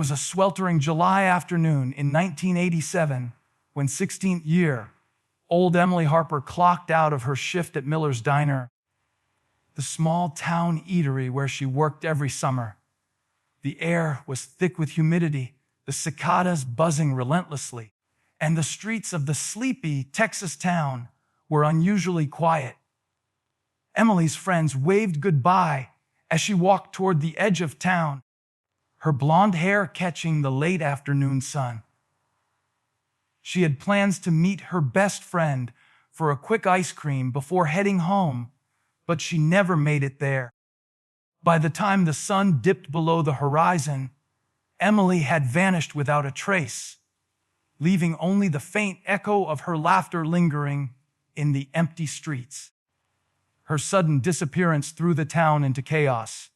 was a sweltering July afternoon in 1987 when 16-year-old Emily Harper clocked out of her shift at Miller's Diner, the small town eatery where she worked every summer. The air was thick with humidity, the cicadas buzzing relentlessly, and the streets of the sleepy Texas town were unusually quiet. Emily's friends waved goodbye as she walked toward the edge of town, her blonde hair catching the late afternoon sun. She had plans to meet her best friend for a quick ice cream before heading home, but she never made it there. By the time the sun dipped below the horizon, Emily had vanished without a trace, leaving only the faint echo of her laughter lingering in the empty streets. Her sudden disappearance threw the town into chaos.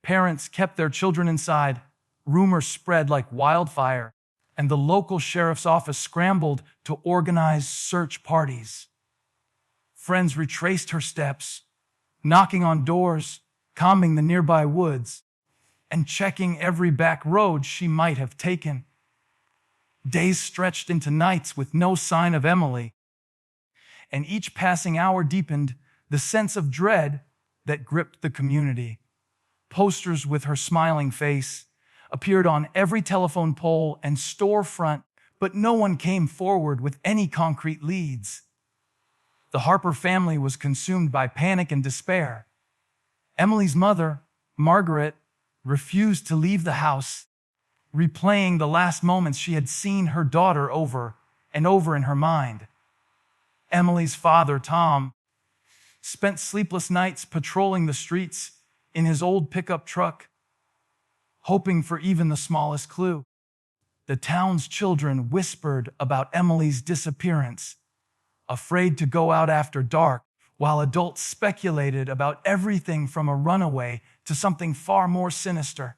Parents kept their children inside, rumors spread like wildfire, and the local sheriff's office scrambled to organize search parties. Friends retraced her steps, knocking on doors, combing the nearby woods, and checking every back road she might have taken. Days stretched into nights with no sign of Emily, and each passing hour deepened the sense of dread that gripped the community. Posters with her smiling face appeared on every telephone pole and storefront, but no one came forward with any concrete leads. The Harper family was consumed by panic and despair. Emily's mother, Margaret, refused to leave the house, replaying the last moments she had seen her daughter over and over in her mind. Emily's father, Tom, spent sleepless nights patrolling the streets in his old pickup truck, hoping for even the smallest clue. The town's children whispered about Emily's disappearance, afraid to go out after dark, while adults speculated about everything from a runaway to something far more sinister.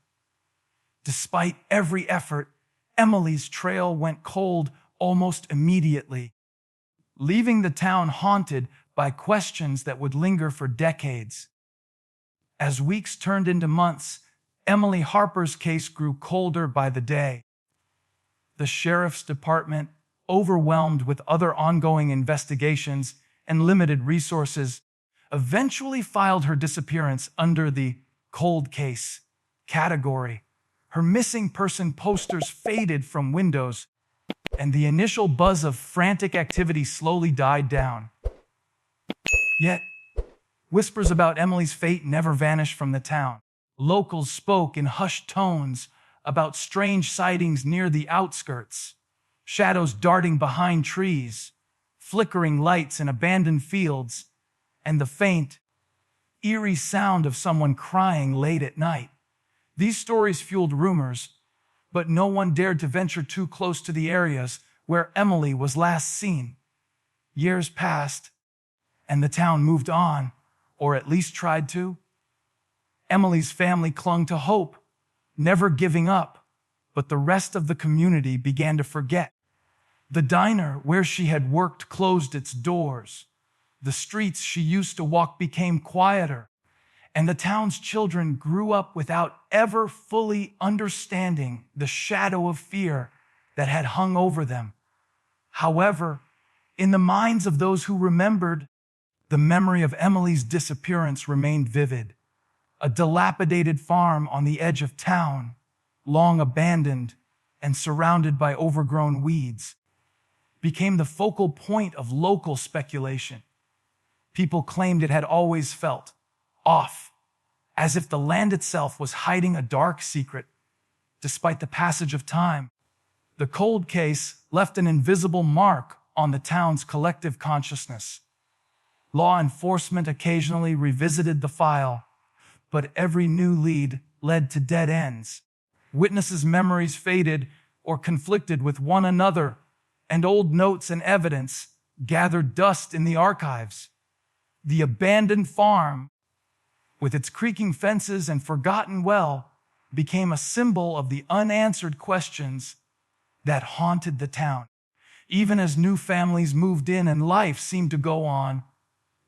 Despite every effort, Emily's trail went cold almost immediately, leaving the town haunted by questions that would linger for decades. As weeks turned into months, Emily Harper's case grew colder by the day. The sheriff's department, overwhelmed with other ongoing investigations and limited resources, eventually filed her disappearance under the cold case category. Her missing person posters faded from windows, and the initial buzz of frantic activity slowly died down. Yet, whispers about Emily's fate never vanished from the town. Locals spoke in hushed tones about strange sightings near the outskirts, shadows darting behind trees, flickering lights in abandoned fields, and the faint, eerie sound of someone crying late at night. These stories fueled rumors, but no one dared to venture too close to the areas where Emily was last seen. Years passed, and the town moved on, or at least tried to. Emily's family clung to hope, never giving up, but the rest of the community began to forget. The diner where she had worked closed its doors. The streets she used to walk became quieter, and the town's children grew up without ever fully understanding the shadow of fear that had hung over them. However, in the minds of those who remembered, the memory of Emily's disappearance remained vivid. A dilapidated farm on the edge of town, long abandoned and surrounded by overgrown weeds, became the focal point of local speculation. People claimed it had always felt off, as if the land itself was hiding a dark secret. Despite the passage of time, the cold case left an invisible mark on the town's collective consciousness. Law enforcement occasionally revisited the file, but every new lead led to dead ends. Witnesses' memories faded or conflicted with one another, and old notes and evidence gathered dust in the archives. The abandoned farm, with its creaking fences and forgotten well, became a symbol of the unanswered questions that haunted the town. Even as new families moved in and life seemed to go on,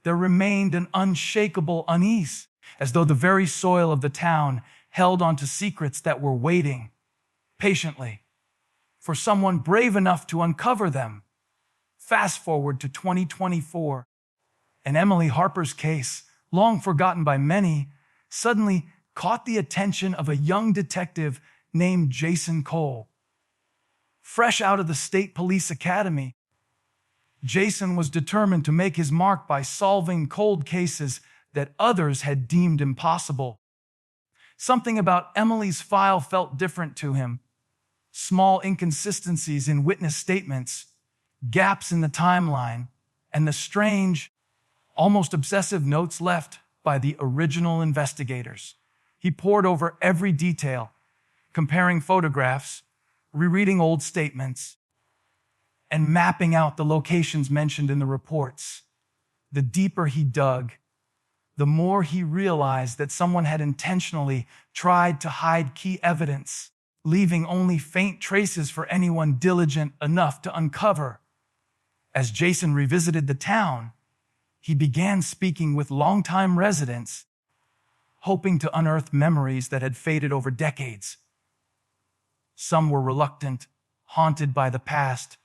there remained an unshakable unease, as though the very soil of the town held onto secrets that were waiting patiently for someone brave enough to uncover them. Fast forward to 2024, and Emily Harper's case, long forgotten by many, suddenly caught the attention of a young detective named Jason Cole. Fresh out of the State Police Academy, Jason was determined to make his mark by solving cold cases that others had deemed impossible. Something about Emily's file felt different to him. Small inconsistencies in witness statements, gaps in the timeline, and the strange, almost obsessive notes left by the original investigators. He pored over every detail, comparing photographs, rereading old statements, and mapping out the locations mentioned in the reports. The deeper he dug, the more he realized that someone had intentionally tried to hide key evidence, leaving only faint traces for anyone diligent enough to uncover. As Jason revisited the town, he began speaking with longtime residents, hoping to unearth memories that had faded over decades. Some were reluctant, haunted by the past,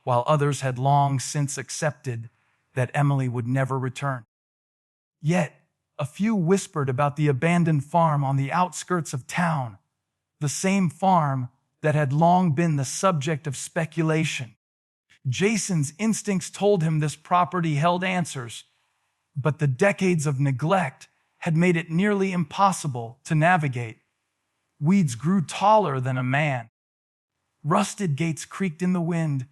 while others had long since accepted that Emily would never return. Yet, a few whispered about the abandoned farm on the outskirts of town, the same farm that had long been the subject of speculation. Jason's instincts told him this property held answers, but the decades of neglect had made it nearly impossible to navigate. Weeds grew taller than a man. Rusted gates creaked in the wind,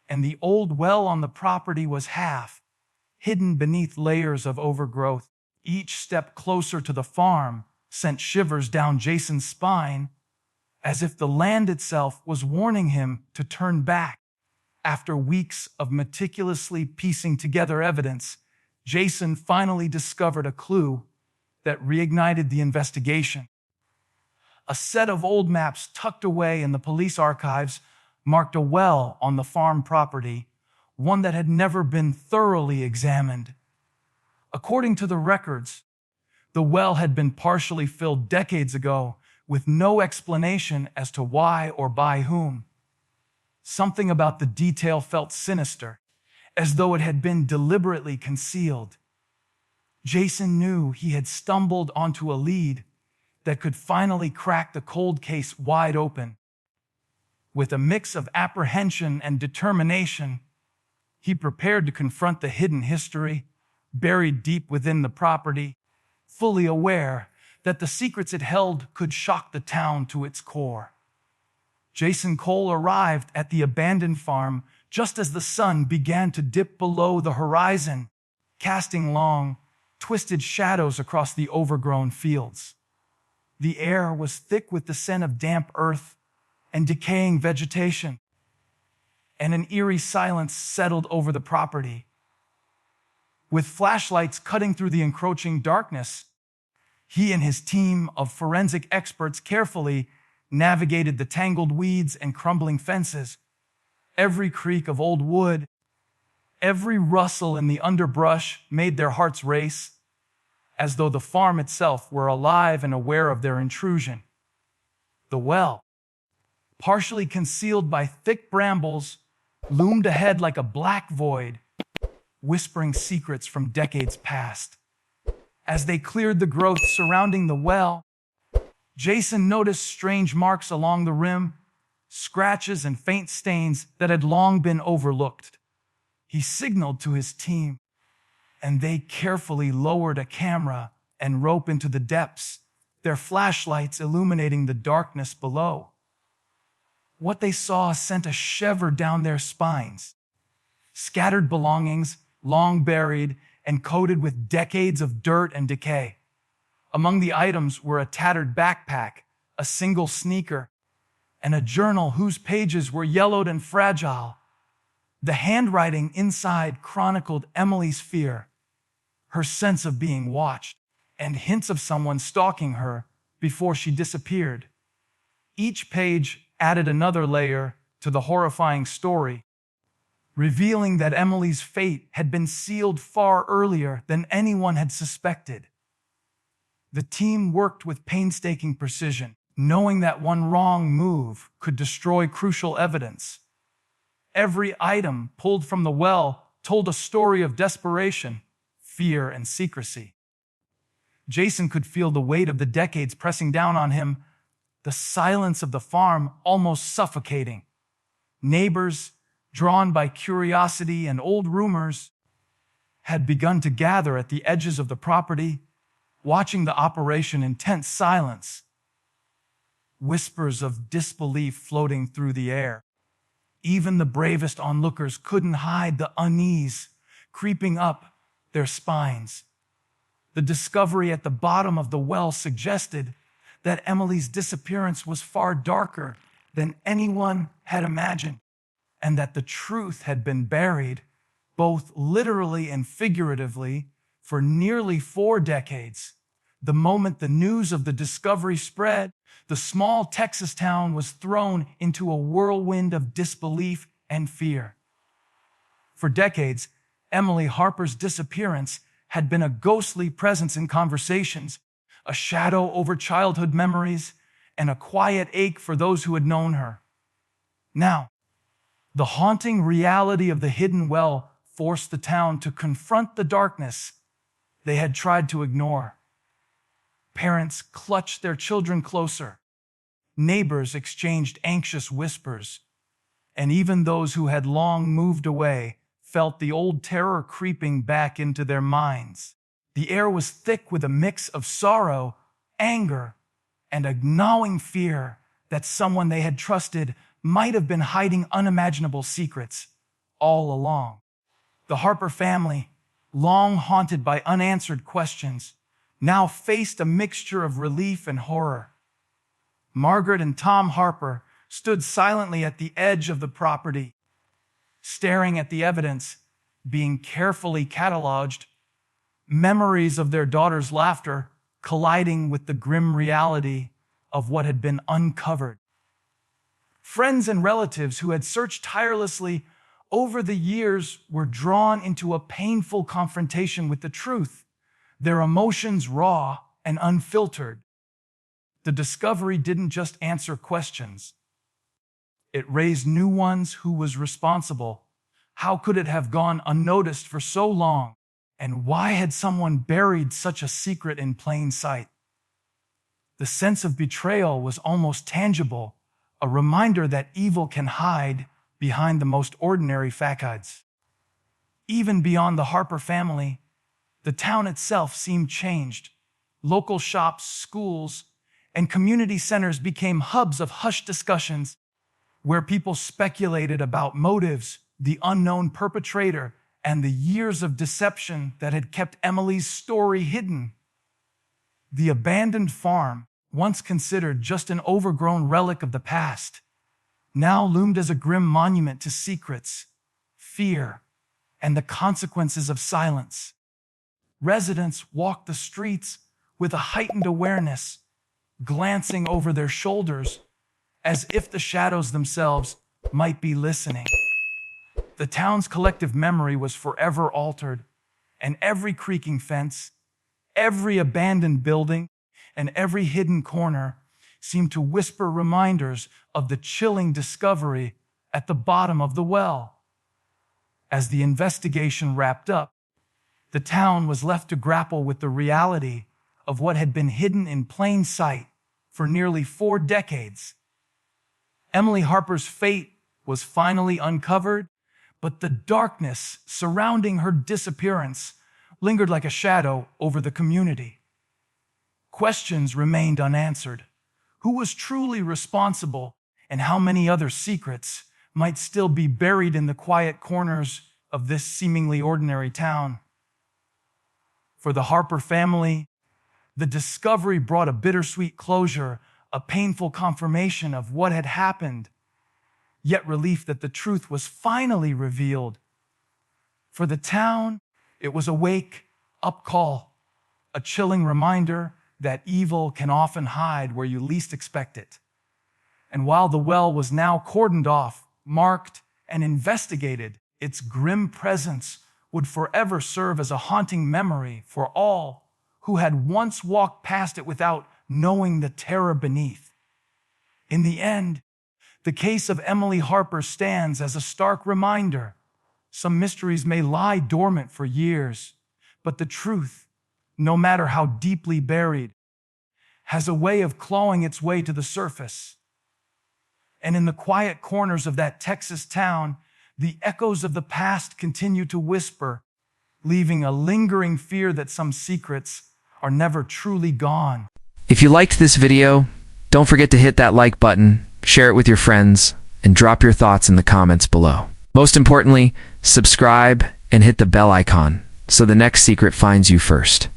and the old well on the property was half hidden beneath layers of overgrowth. Each step closer to the farm sent shivers down Jason's spine, as if the land itself was warning him to turn back. After weeks of meticulously piecing together evidence, Jason finally discovered a clue that reignited the investigation. A set of old maps tucked away in the police archives marked a well on the farm property, one that had never been thoroughly examined. According to the records, the well had been partially filled decades ago with no explanation as to why or by whom. Something about the detail felt sinister, as though it had been deliberately concealed. Jason knew he had stumbled onto a lead that could finally crack the cold case wide open. With a mix of apprehension and determination, he prepared to confront the hidden history buried deep within the property, fully aware that the secrets it held could shock the town to its core. Jason Cole arrived at the abandoned farm just as the sun began to dip below the horizon, casting long, twisted shadows across the overgrown fields. The air was thick with the scent of damp earth and decaying vegetation, and an eerie silence settled over the property. With flashlights cutting through the encroaching darkness, he and his team of forensic experts carefully navigated the tangled weeds and crumbling fences. Every creak of old wood, every rustle in the underbrush made their hearts race, as though the farm itself were alive and aware of their intrusion. The well, partially concealed by thick brambles, loomed ahead like a black void, whispering secrets from decades past. As they cleared the growth surrounding the well, Jason noticed strange marks along the rim, scratches and faint stains that had long been overlooked. He signaled to his team, and they carefully lowered a camera and rope into the depths, their flashlights illuminating the darkness below. What they saw sent a shiver down their spines. Scattered belongings, long buried and coated with decades of dirt and decay. Among the items were a tattered backpack, a single sneaker, and a journal whose pages were yellowed and fragile. The handwriting inside chronicled Emily's fear, her sense of being watched, and hints of someone stalking her before she disappeared. Each page added another layer to the horrifying story, revealing that Emily's fate had been sealed far earlier than anyone had suspected. The team worked with painstaking precision, knowing that one wrong move could destroy crucial evidence. Every item pulled from the well told a story of desperation, fear, and secrecy. Jason could feel the weight of the decades pressing down on him, the silence of the farm almost suffocating. Neighbors, drawn by curiosity and old rumors, had begun to gather at the edges of the property, watching the operation in tense silence. Whispers of disbelief floating through the air. Even the bravest onlookers couldn't hide the unease creeping up their spines. The discovery at the bottom of the well suggested that Emily's disappearance was far darker than anyone had imagined, and that the truth had been buried, both literally and figuratively, for nearly 4 decades. The moment the news of the discovery spread, the small Texas town was thrown into a whirlwind of disbelief and fear. For decades, Emily Harper's disappearance had been a ghostly presence in conversations, a shadow over childhood memories, and a quiet ache for those who had known her. Now, the haunting reality of the hidden well forced the town to confront the darkness they had tried to ignore. Parents clutched their children closer. Neighbors exchanged anxious whispers, and even those who had long moved away felt the old terror creeping back into their minds. The air was thick with a mix of sorrow, anger, and a gnawing fear that someone they had trusted might have been hiding unimaginable secrets all along. The Harper family, long haunted by unanswered questions, now faced a mixture of relief and horror. Margaret and Tom Harper stood silently at the edge of the property, staring at the evidence being carefully cataloged, memories of their daughter's laughter colliding with the grim reality of what had been uncovered. Friends and relatives who had searched tirelessly over the years were drawn into a painful confrontation with the truth, their emotions raw and unfiltered. The discovery didn't just answer questions. It raised new ones. Who was responsible? How could it have gone unnoticed for so long? And why had someone buried such a secret in plain sight? The sense of betrayal was almost tangible, a reminder that evil can hide behind the most ordinary facades. Even beyond the Harper family, the town itself seemed changed. Local shops, schools, and community centers became hubs of hushed discussions where people speculated about motives, the unknown perpetrator, and the years of deception that had kept Emily's story hidden. The abandoned farm, once considered just an overgrown relic of the past, now loomed as a grim monument to secrets, fear, and the consequences of silence. Residents walked the streets with a heightened awareness, glancing over their shoulders as if the shadows themselves might be listening. The town's collective memory was forever altered, and every creaking fence, every abandoned building, and every hidden corner seemed to whisper reminders of the chilling discovery at the bottom of the well. As the investigation wrapped up, the town was left to grapple with the reality of what had been hidden in plain sight for nearly 4 decades. Emily Harper's fate was finally uncovered, but the darkness surrounding her disappearance lingered like a shadow over the community. Questions remained unanswered. Who was truly responsible, and how many other secrets might still be buried in the quiet corners of this seemingly ordinary town? For the Harper family, the discovery brought a bittersweet closure, a painful confirmation of what had happened, yet relief that the truth was finally revealed. For the town, it was a wake-up call, a chilling reminder that evil can often hide where you least expect it. And while the well was now cordoned off, marked, and investigated, its grim presence would forever serve as a haunting memory for all who had once walked past it without knowing the terror beneath. In the end, the case of Emily Harper stands as a stark reminder. Some mysteries may lie dormant for years, but the truth, no matter how deeply buried, has a way of clawing its way to the surface. And in the quiet corners of that Texas town, the echoes of the past continue to whisper, leaving a lingering fear that some secrets are never truly gone. If you liked this video, don't forget to hit that like button, share it with your friends, and drop your thoughts in the comments below. Most importantly, subscribe and hit the bell icon so the next secret finds you first.